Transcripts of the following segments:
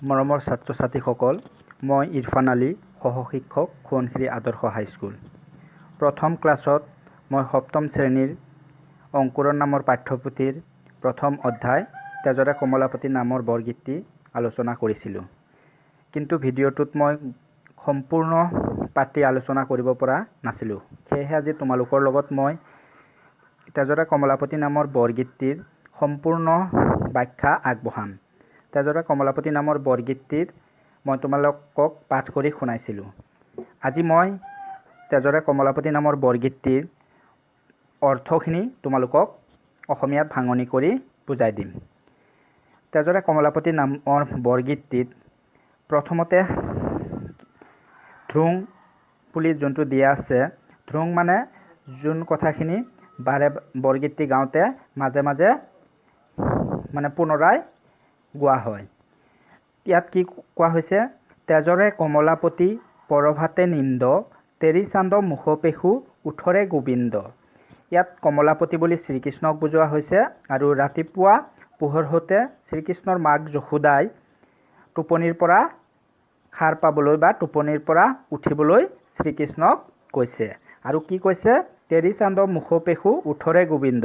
মৰমৰ ছাত্ৰ ছাত্ৰীসকল, মই ইৰফান আলী, সহশিক্ষক সোৱণশিৰি আদৰ্শ হাইস্কুল। প্ৰথম ক্লাছত মই সপ্তম শ্ৰেণীৰ অংকুৰণ নামৰ পাঠ্যপুথিৰ প্ৰথম অধ্যায় তেজৰে কমলাপতি নামৰ বৰগীতটি আলোচনা কৰিছিলোঁ। কিন্তু ভিডিঅ'টোত মই সম্পূৰ্ণ পাঠটি আলোচনা কৰিব পৰা নাছিলোঁ। সেয়েহে আজি তোমালোকৰ লগত মই তেজৰে কমলাপতি নামৰ বৰগীতটিৰ সম্পূৰ্ণ ব্যাখ্যা আগবঢ়াম। তেজৰে কমলাপতি নামৰ বৰগীতটিৰ মই তোমালোকক পাঠ কৰি শুনাইছিলোঁ। আজি মই তেজৰে কমলাপতি নামৰ বৰগীতটিৰ অৰ্থখিনি তোমালোকক অসমীয়াত ভাঙনি কৰি বুজাই দিম। তেজৰে কমলাপতি নামৰ বৰগীতটিত প্ৰথমতে ধ্ৰুং বুলি যোনটো দিয়া আছে, ধ্ৰুং মানে যোন কথাখিনি বাৰে বৰগীতটি গাওঁতে মাজে মাজে মানে পুনৰাই গোৱা হয়। ইয়াত কি কোৱা হৈছে? তেজৰে কমলাপতি পৰভাতে নিন্দ, তেৰি চান্দ মুখপেশু উঠৰে গোবিন্দ। ইয়াত কমলাপতি বুলি শ্ৰীকৃষ্ণক বুজোৱা হৈছে আৰু ৰাতিপুৱা পোহৰ হওঁতে শ্ৰীকৃষ্ণৰ মাক যশোদাই টোপনিৰ পৰা সাৰ পাবলৈ বা টোপনিৰ পৰা উঠিবলৈ শ্ৰীকৃষ্ণক কৈছে। আৰু কি কৈছে? তেৰি চান্দ মুখপেশু উঠৰে গোবিন্দ।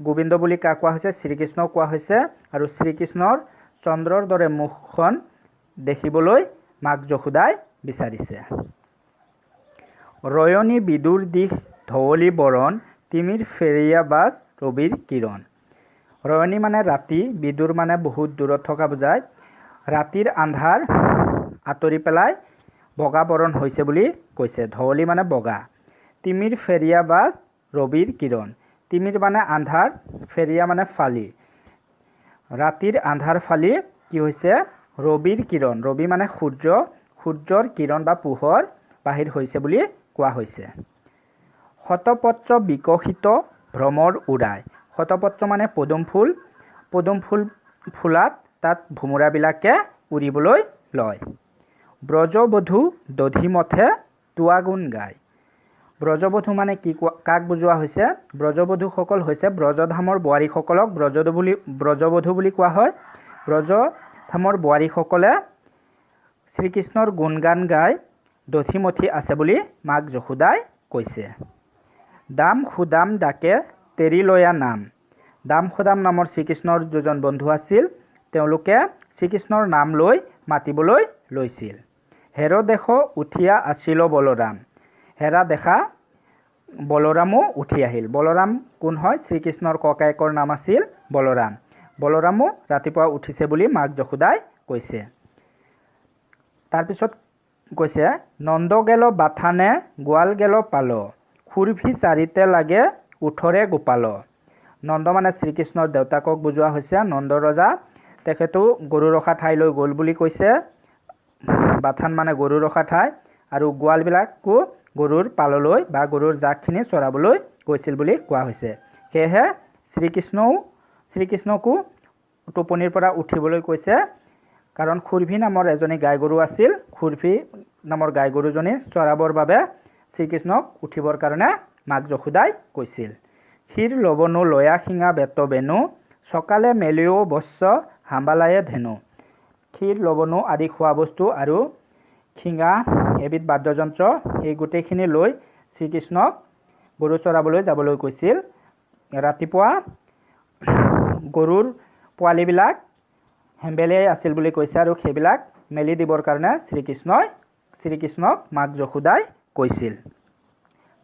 গোবিন্দ বুলি কাক কোৱা হৈছে? শ্ৰীকৃষ্ণক কোৱা হৈছে। আৰু শ্ৰীকৃষ্ণৰ চন্দ্ৰৰ দৰে মুখখন দেখিবলৈ মাক যশোদাই বিচাৰিছে। ৰয়নী বিদুৰ দিশ ধৱলী বৰণ, তিমিৰ ফেৰিয়া বাজ ৰবিৰ কিৰণ। ৰয়নী মানে ৰাতি, বিদুৰ মানে বহুত দূৰত থকা বুজায়। ৰাতিৰ আন্ধাৰ আঁতৰি পেলাই বগা বৰণ হৈছে বুলি কৈছে। ধৱলী মানে বগা। তিমিৰ ফেৰিয়া বাজ ৰবিৰ কিৰণ। তিমিৰ মানে আন্ধাৰ, ফেৰিয়া মানে ফালি। ৰাতিৰ আন্ধাৰ ফালি কি হৈছে? ৰবিৰ কিৰণ। ৰবি মানে সূৰ্য, সূৰ্যৰ কিৰণ বা পোহৰ বাহিৰ হৈছে বুলি কোৱা হৈছে। শতপত্ৰ বিকশিত ভ্ৰমৰ উৰাই। শতপত্ৰ মানে পদুম ফুল। পদুম ফুল ফুলাত তাত ভোমোৰাবিলাকে উৰিবলৈ লয়। ব্ৰজবধূ দধিমথে তোৱাগুণ গায়। ব্ৰজবধূ মানে কি কাক বুজোৱা হৈছে? ব্ৰজবধূসকল হৈছে ব্ৰজধামৰ বোৱাৰীসকলক ব্ৰজবধূ বুলি কোৱা হয়। ব্ৰজধামৰ বোৱাৰীসকলে শ্ৰীকৃষ্ণৰ গুণগান গাই দধিমথি আছে বুলি মাক যশোদাই কৈছে। দাম সুদাম ডাকে তেৰি লয়া নাম। দাম সুদাম নামৰ শ্ৰীকৃষ্ণৰ দুজন বন্ধু আছিল। তেওঁলোকে শ্ৰীকৃষ্ণৰ নাম লৈ মাতিবলৈ লৈছিল। হেৰ দেশ উঠিয়া আছিল বলৰাম। হেৰা দেখা বলৰামো উঠি আহিল। বলৰাম কোন হয়? শ্ৰীকৃষ্ণৰ ককায়েকৰ নাম আছিল বলৰাম। বলৰামো ৰাতিপুৱা উঠিছে বুলি মাক যশোদাই কৈছে। তাৰপিছত কৈছে, নন্দ গেল বাথানে গোৱাল গেল পাল, খুৰভি চাৰিতে লাগে উঠৰে গোপাল। নন্দ মানে শ্ৰীকৃষ্ণৰ দেউতাকক বুজোৱা হৈছে। নন্দ ৰজা তেখেতো গৰু ৰখা ঠাইলৈ গ'ল বুলি কৈছে। বাথান মানে গৰু ৰখা ঠাই, আৰু গোৱালবিলাকো গৰুৰ পাললৈ বা গৰুৰ জাকখিনি চৰাবলৈ গৈছিল বুলি কোৱা হৈছে। সেয়েহে শ্ৰীকৃষ্ণকো টোপনিৰ পৰা উঠিবলৈ কৈছে, কাৰণ খুৰভি নামৰ এজনী গাই গৰু আছিল। খুৰভি নামৰ গাই গৰুজনী চৰাবৰ বাবে শ্ৰীকৃষ্ণক উঠিবৰ কাৰণে মাক যশোদাই কৈছিল। ক্ষীৰ লবনো লয়া শিঙা বেত বেনু, সকালে মেলিও বস্য হাম্বালায়ে ধেনু। ক্ষীৰ লবনো আদি খোৱা বস্তু আৰু শিঙা এবিধ বাদ্যযন্ত্ৰ, এই গোটেইখিনি লৈ শ্ৰীকৃষ্ণক গৰু চৰাবলৈ যাবলৈ কৈছিল। ৰাতিপুৱা গৰুৰ পোৱালিবিলাক হেম্বেলিয়াই আছিল বুলি কৈছে, আৰু সেইবিলাক মেলি দিবৰ কাৰণে শ্ৰীকৃষ্ণক মাক যশোদাই কৈছিল।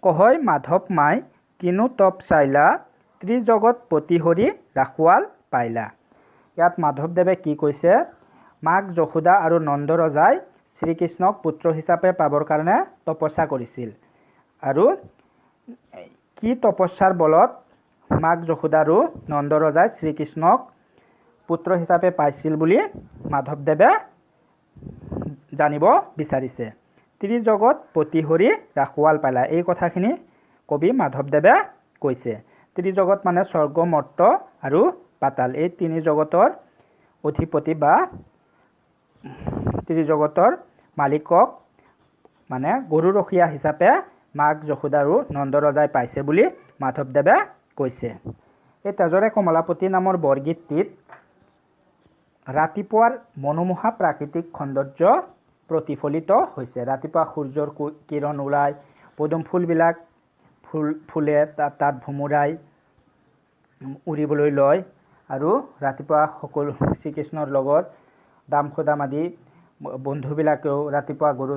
কহয় মাধৱ মাই কিনো তপ চাইলা, ত্ৰিজগত পতিহৰি ৰাখোৱাল পাইলা। ইয়াত মাধৱদেৱে কি কৈছে? মাক যশোদা আৰু নন্দ ৰজাই শ্ৰীকৃষ্ণক পুত্ৰ হিচাপে পাবৰ কাৰণে তপস্যা কৰিছিল। আৰু কি তপস্যাৰ বলত মাক যশোদা আৰু নন্দ ৰজাই শ্ৰীকৃষ্ণক পুত্ৰ হিচাপে পাইছিল বুলি মাধৱদেৱে জানিব বিচাৰিছে। ত্ৰিজগত পতিহৰি ৰাখোৱাল পাইলা, এই কথাখিনি কবি মাধৱদেৱে কৈছে। ত্ৰিজগত মানে স্বৰ্গ, মৰ্ত আৰু পাতাল, এই তিনি জগতৰ অধিপতি বা ত্ৰিজগতৰ মালিকক মানে গৰু ৰখীয়া হিচাপে মাক যশোদা আৰু নন্দ ৰজাই পাইছে বুলি মাধৱদেৱে কৈছে। এই তেজৰে কমলাপতি নামৰ বৰগীতটিত ৰাতিপুৱাৰ মনোমোহা প্ৰাকৃতিক সৌন্দৰ্য প্ৰতিফলিত হৈছে। ৰাতিপুৱা সূৰ্যৰ কিৰণ ওলাই, পদুম ফুলবিলাক ফুলে তাত ভুমুৰাই উৰিবলৈ লয় আৰু ৰাতিপুৱা সকলো শ্ৰীকৃষ্ণৰ লগত দাম খদাম আদি বন্ধুবিলাকেও ৰাতিপুৱা গৰু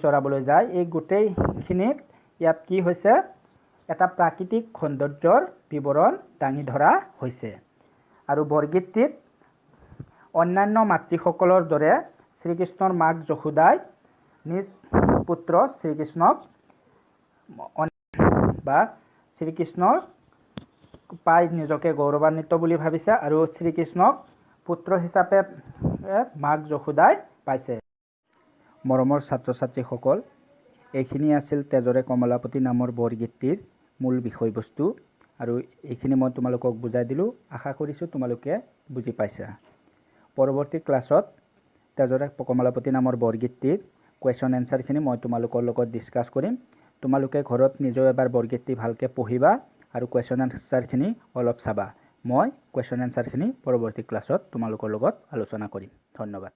চৰাবলৈ যায়। এই গোটেইখিনিত ইয়াত কি হৈছে, এটা প্ৰাকৃতিক সৌন্দৰ্যৰ বিৱৰণ দাঙি ধৰা হৈছে। আৰু বৰগীতটিত অন্যান্য মাতৃসকলৰ দৰে শ্ৰীকৃষ্ণৰ মাক যশোদাই নিজ পুত্ৰ শ্ৰীকৃষ্ণক পাই নিজকে গৌৰৱান্বিত বুলি ভাবিছে আৰু শ্ৰীকৃষ্ণক পুত্ৰ হিচাপে মাক যশোদাই পাইছে। মৰমৰ ছাত্ৰ ছাত্ৰীসকল, এইখিনি আছিল তেজৰে কমলাপতি নামৰ বৰগীতটিৰ মূল বিষয়বস্তু আৰু এইখিনি মই তোমালোকক বুজাই দিলোঁ। আশা কৰিছোঁ তোমালোকে বুজি পাইছা। পৰৱৰ্তী ক্লাছত তেজৰে কমলাপতি নামৰ বৰগীতটিৰ কুৱেশ্যন এনচাৰখিনি মই তোমালোকৰ লগত ডিছকাছ কৰিম। তোমালোকে ঘৰত নিজেও এবাৰ বৰগীতটি ভালকৈ পঢ়িবা আৰু কুৱেশ্যন এনচাৰখিনি অলপ চাবা। মই কুৱেশ্যন এনচাৰখিনি পৰৱৰ্তী ক্লাছত তোমালোকৰ লগত আলোচনা কৰিম। ধন্যবাদ।